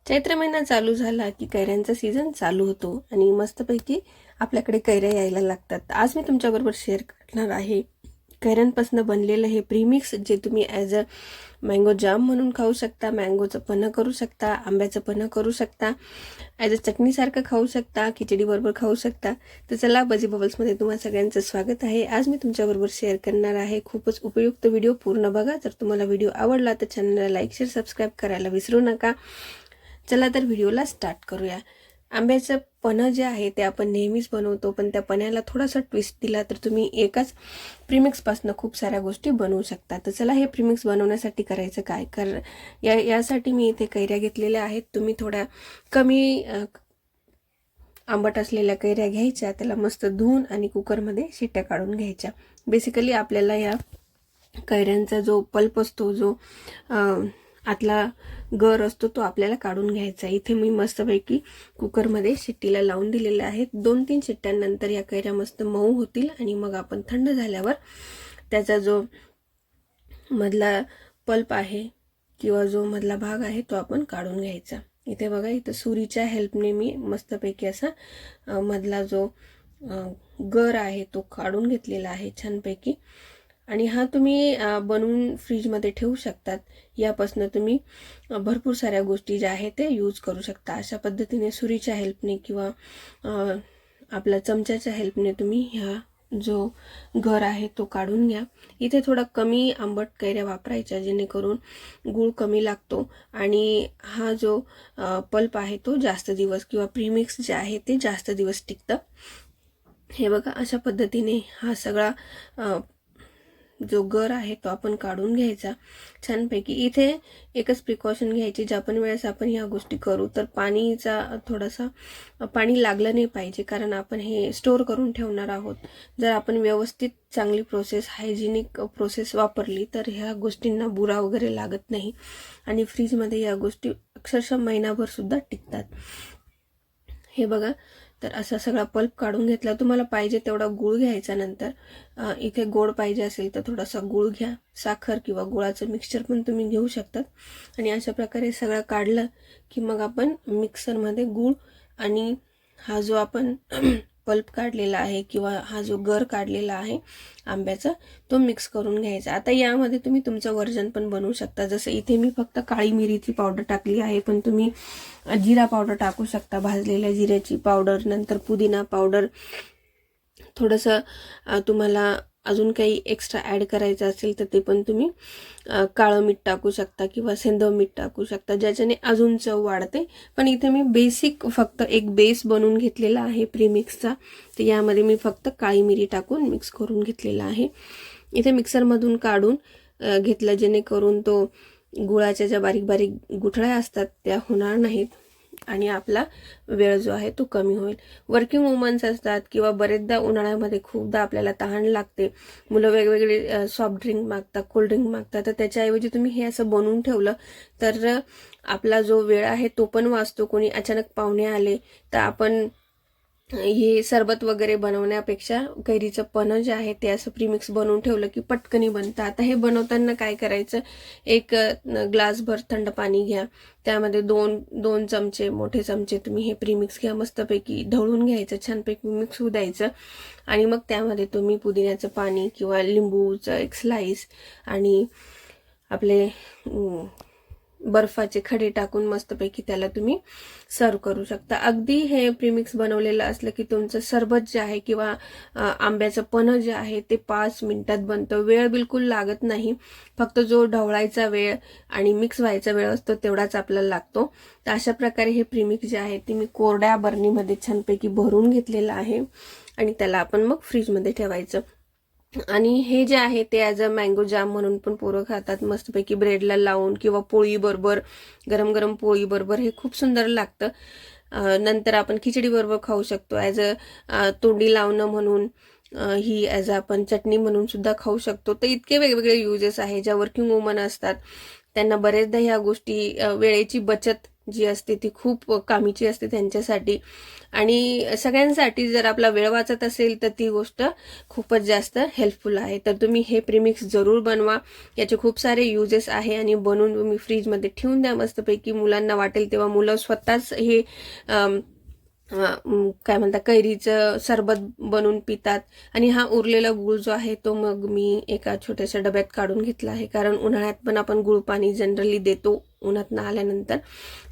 चैत्र महिना चालू झाला की कैऱ्यांचा सीझन चालू होतो आणि मस्तपैकी आपल्याकडे कैऱ्या यायला लागतात. आज मी तुमच्याबरोबर शेअर करणार आहे कैऱ्यांपासून बनलेलं हे प्रीमिक्स, जे तुम्ही ॲज अ मँगो जाम म्हणून खाऊ शकता, मँगोचं पन्हं करू शकता, आंब्याचं पन्हं करू शकता, ॲज अ चटणीसारखं खाऊ शकता, खिचडीबरोबर खाऊ शकता. तर चला, बजी बबल्समध्ये तुम्हाला सगळ्यांचं स्वागत आहे. आज मी तुमच्याबरोबर शेअर करणार आहे खूपच उपयुक्त व्हिडिओ. पूर्ण बघा. जर तुम्हाला व्हिडिओ आवडला तर चॅनलला लाईक, शेअर, सबस्क्राईब करायला विसरू नका. चला तर व्हिडिओला स्टार्ट करूया. आंब्याचं पन्हं जे आहे ते आपण नेहमीच बनवतो, पण त्या पन्ह्याला थोडासा ट्विस्ट दिला तर तुम्ही एकाच प्रीमिक्सपासून खूप साऱ्या गोष्टी बनवू शकता. तर चला, हे प्रीमिक्स बनवण्यासाठी करायचं काय यासाठी मी इथे कैऱ्या घेतलेल्या आहेत. तुम्ही थोड्या कमी आंबट असलेल्या कैऱ्या घ्यायच्या, त्याला मस्त धुवून आणि कुकरमध्ये शिट्ट्या काढून घ्यायच्या. बेसिकली आपल्याला या कैऱ्यांचा जो पल्प असतो, जो आतला गर असतो, तो आपल्याला काढून घ्यायचा. इथे मी मस्तपैकी कुकरमध्ये शिट्टीला लावून दिलेल्या आहेत. 2-3 शिट्ट्यांनंतर या कैऱ्या मस्त मऊ होतील आणि मग आपण थंड झाल्यावर त्याचा जो मधला पल्प आहे किंवा जो मधला भाग आहे तो आपण काढून घ्यायचा. इथे बघा, इथं सुरीच्या हेल्पने मी मस्तपैकी असा मधला जो गर आहे तो काढून घेतलेला आहे छानपैकी. आणि हा तुम्ही बनवून फ्रीजमध्ये ठेवू शकतात. यापासून तुम्ही भरपूर साऱ्या गोष्टी ज्या आहेत ते यूज करू शकता. अशा पद्धतीने सुरीच्या हेल्पने किंवा आपल्या चमच्याच्या हेल्पने तुम्ही ह्या जो गर आहे तो काढून घ्या. इथे थोडा कमी आंबट कैऱ्या वापरायच्या, जेणेकरून गूळ कमी लागतो आणि हा जो पल्प आहे तो जास्त दिवस, किंवा प्रीमिक्स जे आहे ते जास्त दिवस टिकतं. हे बघा, अशा पद्धतीने हा सगळा जो गर आहे तो आपण काढून घ्यायचा छानपैकी. इथे एकच प्रिकॉशन घ्यायची, ज्या पण वेळेस आपण ह्या गोष्टी करू तर पाणीचा थोडासा पाणी लागलं नाही पाहिजे, कारण आपण हे स्टोअर करून ठेवणार आहोत. जर आपण व्यवस्थित चांगली प्रोसेस, हायजिनिक प्रोसेस वापरली तर ह्या गोष्टींना बुरा वगैरे लागत नाही आणि फ्रीजमध्ये या गोष्टी अक्षरशः महिनाभर सुद्धा टिकतात. हे बघा, तर असा सगळा पल्प काढून घेतला. तुम्हाला पाहिजे तेवढा गूळ घ्यायचा. नंतर इथे गोड पाहिजे असेल तर थोडासा गूळ घ्या, साखर किंवा गुळाचं मिक्सचर पण तुम्ही घेऊ शकतात. आणि अशा प्रकारे सगळं काढलं की मग आपण मिक्सरमध्ये गूळ आणि हा जो आपण पल्प काढलेला आहे किंवा हा जो गर काढलेला आहे आंब्याचा, तो मिक्स करून घ्यायचा. आता यामध्ये तुम्ही तुमचं वर्जन पण बनवू शकता. जसं इथे मी फक्त काळी मिरीची पावडर टाकली आहे, पण तुम्ही जिरा पावडर टाकू शकता, भाजलेल्या जिऱ्याची पावडर, नंतर पुदिना पावडर, थोडंसं तुम्हाला अजून काही एक्स्ट्रा ॲड करायचं असेल तर ते पण तुम्ही काळं मीठ टाकू शकता किंवा सेंधव मीठ टाकू शकता, ज्याच्याने अजून चव वाढते. पण इथे मी बेसिक फक्त एक बेस बनवून घेतलेला आहे प्रीमिक्सचा, तर यामध्ये मी फक्त काळी मिरी टाकून मिक्स करून घेतलेला आहे. इथे मिक्सरमधून काढून घेतलं, जेणेकरून तो गुळाच्या ज्या बारीक बारीक गुठळ्या असतात त्या होणार नाहीत आणि आपला वेळ जो आहे तो कमी होईल. वर्किंग वुमन्स असतात किंवा बरेचदा उन्हाळ्यामध्ये खूपदा आपल्याला तहान लागते, मुलं वेगवेगळे सॉफ्ट ड्रिंक मागतात, कोल्ड ड्रिंक मागतात, तर त्याच्याऐवजी तुम्ही हे असं बनवून ठेवलं तर आपला जो वेळ आहे तो पण वाचतो. कोणी अचानक पाहुणे आले तर आपण हे सरबत वगैरे बनवण्यापेक्षा कैरीचं पन्हं जे आहे ते असं प्रीमिक्स बनवून ठेवलं की पटकनी बनतं. आता हे बनवताना काय करायचं, एक ग्लासभर थंड पाणी घ्या, त्यामध्ये दोन चमचे, मोठे चमचे तुम्ही हे प्रीमिक्स घ्या, मस्तपैकी ढवळून घ्यायचं, छानपैकी मिक्स होऊ द्यायचं. आणि मग त्यामध्ये तुम्ही पुदिन्याचं पाणी किंवा लिंबूचं एक स्लाइस आणि आपले बर्फाचे खडे टाकून मस्तपैकी त्याला तुम्ही सर्व करू शकता. अगदी हे प्रीमिक्स बनवलेलं असलं की तुमचं सरबत जे आहे किंवा आंब्याचं पन्हं जे आहे ते 5 मिनिटात बनतं. वेळ बिलकुल लागत नाही, फक्त जो ढवळायचा वेळ आणि मिक्स व्हायचा वेळ असतो तेवढाच आपल्याला लागतो. तर अशा प्रकारे हे प्रीमिक्स जे आहे ते मी कोरड्या बरणीमध्ये छानपैकी भरून घेतलेलं आहे आणि त्याला आपण मग फ्रीजमध्ये ठेवायचं. आणि हे जे आहे ते ॲज अ मँगो जाम म्हणून पण पोरं खातात, मस्तपैकी ब्रेडला लावून किंवा पोळी बरोबर, गरम गरम पोळी बरोबर हे खूप सुंदर लागतं. नंतर आपण खिचडी बरोबर खाऊ शकतो, ॲज अ तोंडी लावणं म्हणून, ही ॲज अ आपण चटणी म्हणून सुद्धा खाऊ शकतो. तर इतके वेगवेगळे युजेस आहे. ज्या वर्किंग वुमन असतात त्यांना बरेचदा ह्या गोष्टी, वेळेची बचत जी असते ती खूप कामीची असते त्यांच्यासाठी. आणि सगळ्यांसाठी जर आपला वेळ वाचत असेल तर ती गोष्ट खूपच जास्त हेल्पफुल आहे. तर तुम्ही हे प्रीमिक्स जरूर बनवा. याचे खूप सारे युजेस आहे आणि बनवून तुम्ही फ्रीजमध्ये ठेवून द्या मस्तपैकी. मुलांना वाटेल तेव्हा मुलं स्वतःच हे काय म्हणतात कैरीचं सरबत बनवून पितात. आणि हा उरलेला गूळ जो आहे तो मग मी एका छोट्याशा डब्यात काढून घेतला आहे, कारण उन्हाळ्यात पण आपण गुळ पाणी जनरली देतो उन्हातनं आल्यानंतर.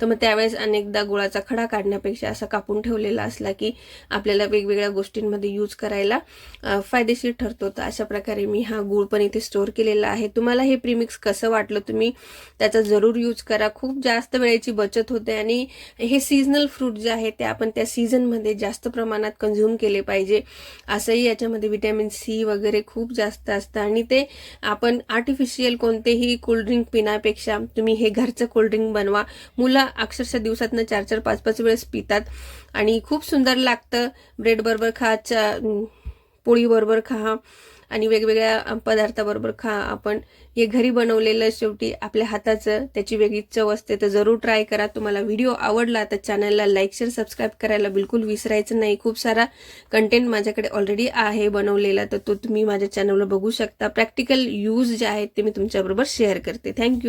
तर मग त्यावेळेस अनेकदा गुळाचा खडा काढण्यापेक्षा असा कापून ठेवलेला असला की आपल्याला वेगवेगळ्या गोष्टींमध्ये यूज करायला फायदेशीर ठरतो. तर अशा प्रकारे मी हा गूळ पण इथे स्टोअर केलेला आहे. तुम्हाला हे प्रीमिक्स कसं वाटलं, तुम्ही त्याचा जरूर यूज करा. खूप जास्त वेळेची बचत होते आणि हे सीझनल फ्रूट जे आहे ते आपण त्या सीझनमध्ये जास्त प्रमाणात कंझ्युम केले पाहिजे. असंही याच्यामध्ये व्हिटॅमिन सी वगैरे खूप जास्त असतं आणि ते आपण आर्टिफिशियल कोणतेही कोल्ड्रिंक पिण्यापेक्षा तुम्ही हे घरचं कोल्ड्रिंक बनवा. मुलं अक्षरशः दिवसातनं 4-4, 5-5 वेळेस पितात आणि खूप सुंदर लागतं. ब्रेड बरोबर खा, पोळी बरोबर खा आणि वेगवेगळ्या पदार्थाबरोबर खा. आपण हे घरी बनवलेलं शेवटी आपल्या हाताचं त्याची वेगळी चव असते. तर जरूर ट्राय करा. तुम्हाला व्हिडिओ आवडला तर चॅनलला लाईक, शेअर, सबस्क्राईब करायला बिलकुल विसरायचं नाही. खूप सारा कंटेंट माझ्याकडे ऑलरेडी आहे बनवलेला, तर तो तुम्ही माझ्या चॅनलवर बघू शकता. प्रॅक्टिकल यूज जे आहेत ते मी तुमच्याबरोबर शेअर करते. थँक्यू.